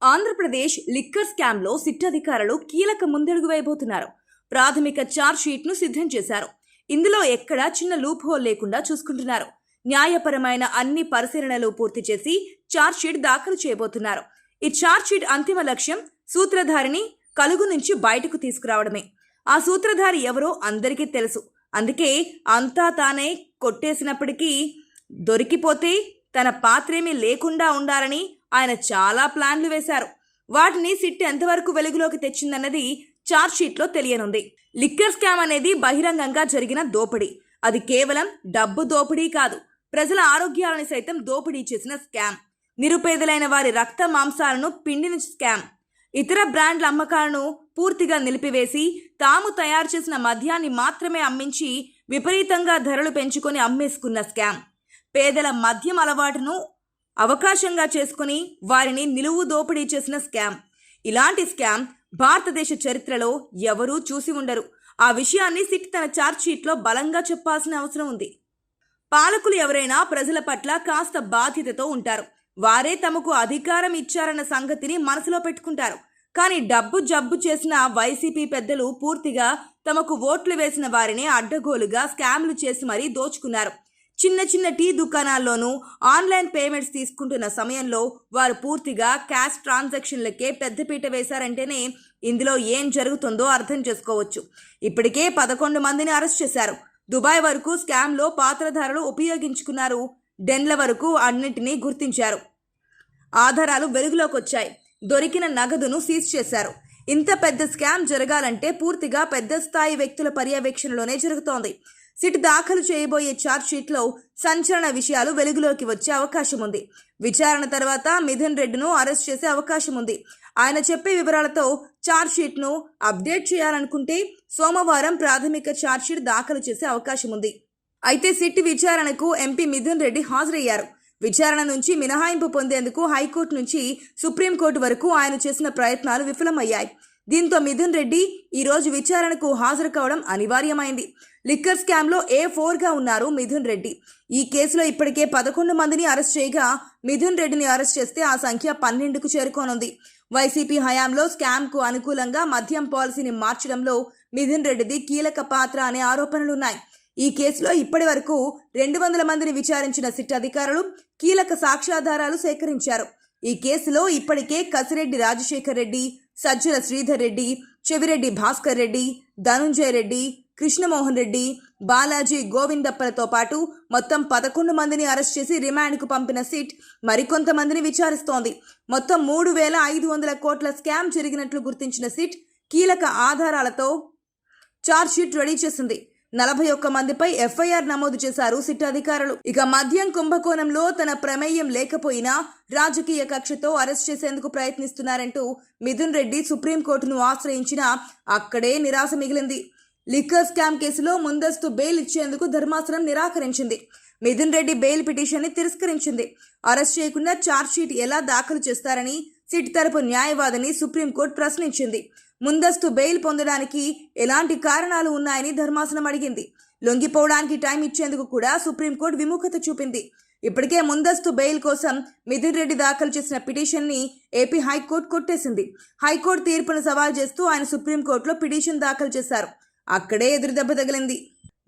Andhra Pradesh liquor స్కామ్లో SIT అధికారులు కీలక ముందడుగు వేయబోతున్నారు. ప్రాథమిక ఛార్జ్ షీట్ను సిద్ధం చేశారు. ఇందులో ఎక్కడా చిన్న లూప్ హోల్ లేకుండా చూసుకుంటున్నారు. న్యాయపరమైన అన్ని పరిశీలనలు పూర్తి చేసి ఛార్జ్ షీట్ దాఖలు చేయబోతున్నారు. ఈ ఛార్జ్ షీట్ అంతిమ లక్ష్యం సూత్రధారిని కలుగు నుంచి బయటకు తీసుకురావడమే. ఆ సూత్రధారి ఎవరో అందరికీ తెలుసు. అందుకే అంతా తానే కొట్టేసినప్పటికీ దొరికిపోతే తన పాత్రేమీ లేకుండా ఉండాలని ఆయన చాలా ప్లాన్లు వేశారు. వాటిని సిట్ ఎంతవరకు వెలుగులోకి తెచ్చిందన్నది ఛార్జ్ షీట్లో తెలియనుంది. లిక్కర్ స్కామ్ అనేది బహిరంగంగా జరిగిన దోపిడీ. అది కేవలం డబ్బు దోపిడీ కాదు, ప్రజల ఆరోగ్యాలను సైతం దోపిడీ చేసిన స్కామ్. నిరుపేదలైన వారి రక్త మాంసాలను పిండిన స్కామ్. ఇతర బ్రాండ్ల అమ్మకాలను పూర్తిగా నిలిపివేసి తాము తయారు చేసిన మద్యాన్ని మాత్రమే అమ్మించి విపరీతంగా ధరలు పెంచుకొని అమ్మేసుకున్న స్కామ్. పేదల మద్యం అలవాటును అవకాశంగా చేసుకుని వారిని నిలువు దోపిడీ చేసిన స్కామ్. ఇలాంటి స్కామ్ భారతదేశ చరిత్రలో ఎవరూ చూసి ఉండరు. ఆ విషయాన్ని సిట్ తన ఛార్జ్ షీట్లో బలంగా చెప్పాల్సిన అవసరం ఉంది. పాలకులు ఎవరైనా ప్రజల పట్ల కాస్త బాధ్యతతో ఉంటారు. వారే తమకు అధికారం ఇచ్చారన్న సంగతిని మనసులో పెట్టుకుంటారు. కానీ డబ్బు జబ్బు చేసిన వైసీపీ పెద్దలు పూర్తిగా తమకు ఓట్లు వేసిన వారిని అడ్డగోలుగా స్కామ్లు చేసి మరీ దోచుకున్నారు. చిన్న చిన్న టీ దుకాణాల్లోనూ ఆన్లైన్ పేమెంట్స్ తీసుకుంటున్న సమయంలో వారు పూర్తిగా క్యాష్ ట్రాన్సాక్షన్లకే పెద్దపీట వేశారంటేనే ఇందులో ఏం జరుగుతుందో అర్థం చేసుకోవచ్చు. ఇప్పటికే 11 మందిని అరెస్ట్ చేశారు. దుబాయ్ వరకు స్కామ్లో పాత్రధారులు ఉపయోగించుకున్నారు. డెన్ల వరకు అన్నిటినీ గుర్తించారు. ఆధారాలు వెలుగులోకి వచ్చాయి. దొరికిన నగదును సీజ్ చేశారు. ఇంత పెద్ద స్కామ్ జరగాలంటే పూర్తిగా పెద్ద స్థాయి వ్యక్తుల పర్యవేక్షణలోనే జరుగుతోంది. సిట్ దాఖలు చేయబోయే ఛార్జ్ షీట్లో సంచలన విషయాలు వెలుగులోకి వచ్చే అవకాశం ఉంది. విచారణ తర్వాత మిథున్ రెడ్డిను అరెస్ట్ చేసే అవకాశం ఉంది. ఆయన చెప్పే వివరాలతో ఛార్జ్ షీట్ను అప్డేట్ చేయాలనుకుంటే సోమవారం ప్రాథమిక ఛార్జ్ షీట్ దాఖలు చేసే అవకాశం ఉంది. అయితే సిట్ విచారణకు ఎంపీ మిథున్ రెడ్డి హాజరయ్యారు. విచారణ నుంచి మినహాయింపు పొందేందుకు హైకోర్టు నుంచి సుప్రీంకోర్టు వరకు ఆయన చేసిన ప్రయత్నాలు విఫలమయ్యాయి. దీంతో మిథున్ రెడ్డి ఈరోజు విచారణకు హాజరు కావడం అనివార్యమైంది. లిక్కర్ స్కామ్లో A4గా ఉన్నారు మిథున్ రెడ్డి. ఈ కేసులో ఇప్పటికే 11 మందిని అరెస్ట్ చేయగా మిథున్ రెడ్డిని అరెస్ట్ చేస్తే ఆ సంఖ్య 12కు చేరుకోనుంది. వైసీపీ హయాంలో స్కామ్కు అనుకూలంగా మద్యం పాలసీని మార్చడంలో మిథున్ రెడ్డిది కీలక పాత్ర అనే ఆరోపణలున్నాయి. ఈ కేసులో ఇప్పటి వరకు 200 మందిని విచారించిన సిట్ అధికారులు కీలక సాక్ష్యాధారాలు సేకరించారు. ఈ కేసులో ఇప్పటికే కసిరెడ్డి రాజశేఖర్ రెడ్డి, సజ్జల శ్రీధర్ రెడ్డి, చెవిరెడ్డి భాస్కర్ రెడ్డి, ధనుంజయ రెడ్డి, కృష్ణమోహన్ రెడ్డి, బాలాజీ గోవిందప్పలతో పాటు మొత్తం 11 మందిని అరెస్ట్ చేసి రిమాండ్కు పంపిన సిట్ మరికొంతమందిని విచారిస్తోంది. మొత్తం 3,500 కోట్ల స్కామ్ జరిగినట్లు గుర్తించిన సిట్ కీలక ఆధారాలతో ఛార్జ్ షీట్ రెడీ చేసింది. 41 మందిపై ఎఫ్ఐఆర్ నమోదు చేశారు సిట్ అధికారులు. ఇక మద్యం కుంభకోణంలో తన ప్రమేయం లేకపోయినా రాజకీయ కక్షతో అరెస్ట్ చేసేందుకు ప్రయత్నిస్తున్నారంటూ మిథున్ రెడ్డి సుప్రీంకోర్టును ఆశ్రయించినా అక్కడే నిరాశ మిగిలింది. లిక్కర్ స్కామ్ కేసులో ముందస్తు బెయిల్ ఇచ్చేందుకు ధర్మాసనం నిరాకరించింది. మిథున్ రెడ్డి బెయిల్ పిటిషన్ని తిరస్కరించింది. అరెస్ట్ చేయకుండా ఛార్జ్ షీట్ ఎలా దాఖలు చేస్తారని సిట్ తరపు న్యాయవాదిని సుప్రీంకోర్టు ప్రశ్నించింది. ముందస్తు బెయిల్ పొందడానికి ఎలాంటి కారణాలు ఉన్నాయని ధర్మాసనం అడిగింది. లొంగిపోవడానికి టైం ఇచ్చేందుకు కూడా సుప్రీంకోర్టు విముఖత చూపింది. ఇప్పటికే ముందస్తు బెయిల్ కోసం మిథున్ రెడ్డి దాఖలు చేసిన పిటిషన్ని ఏపీ హైకోర్టు కొట్టేసింది. హైకోర్టు తీర్పును సవాల్ చేస్తూ ఆయన సుప్రీంకోర్టులో పిటిషన్ దాఖలు చేశారు. అక్కడే ఎదురుదెబ్బ తగిలింది.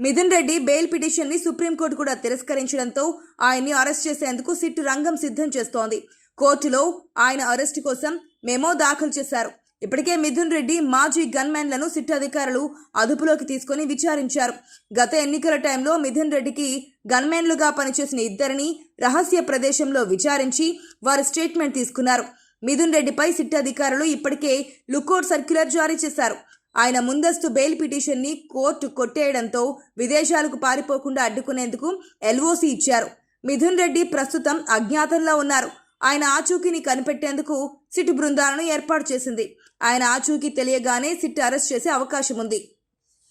మిథున్ రెడ్డి బెయిల్ పిటిషన్ని సుప్రీంకోర్టు కూడా తిరస్కరించడంతో ఆయన్ని అరెస్ట్ చేసేందుకు సిట్ రంగం సిద్ధం చేస్తోంది. కోర్టులో ఆయన అరెస్టు కోసం మెమో దాఖలు చేశారు. ఇప్పటికే మిథున్ రెడ్డి మాజీ గన్మెన్లను సిట్ అధికారులు అదుపులోకి తీసుకుని విచారించారు. గత ఎన్నికల టైంలో మిథున్ రెడ్డికి గన్మెన్లుగా పనిచేసిన 2 రహస్య ప్రదేశంలో విచారించి వారి స్టేట్మెంట్ తీసుకున్నారు. మిథున్ రెడ్డిపై సిట్ అధికారులు ఇప్పటికే లుకౌట్ సర్క్యులర్ జారీ చేశారు. ఆయన ముందస్తు బెయిల్ పిటిషన్ని కోర్టు కొట్టేయడంతో విదేశాలకు పారిపోకుండా అడ్డుకునేందుకు LOC ఇచ్చారు. మిథున్ రెడ్డి ప్రస్తుతం అజ్ఞాతంలో ఉన్నారు. ఆయన ఆచూకీని కనిపెట్టేందుకు సిట్ బృందాలను ఏర్పాటు చేసింది. ఆయన ఆచూకీ తెలియగానే సిట్ అరెస్ట్ చేసే అవకాశం ఉంది.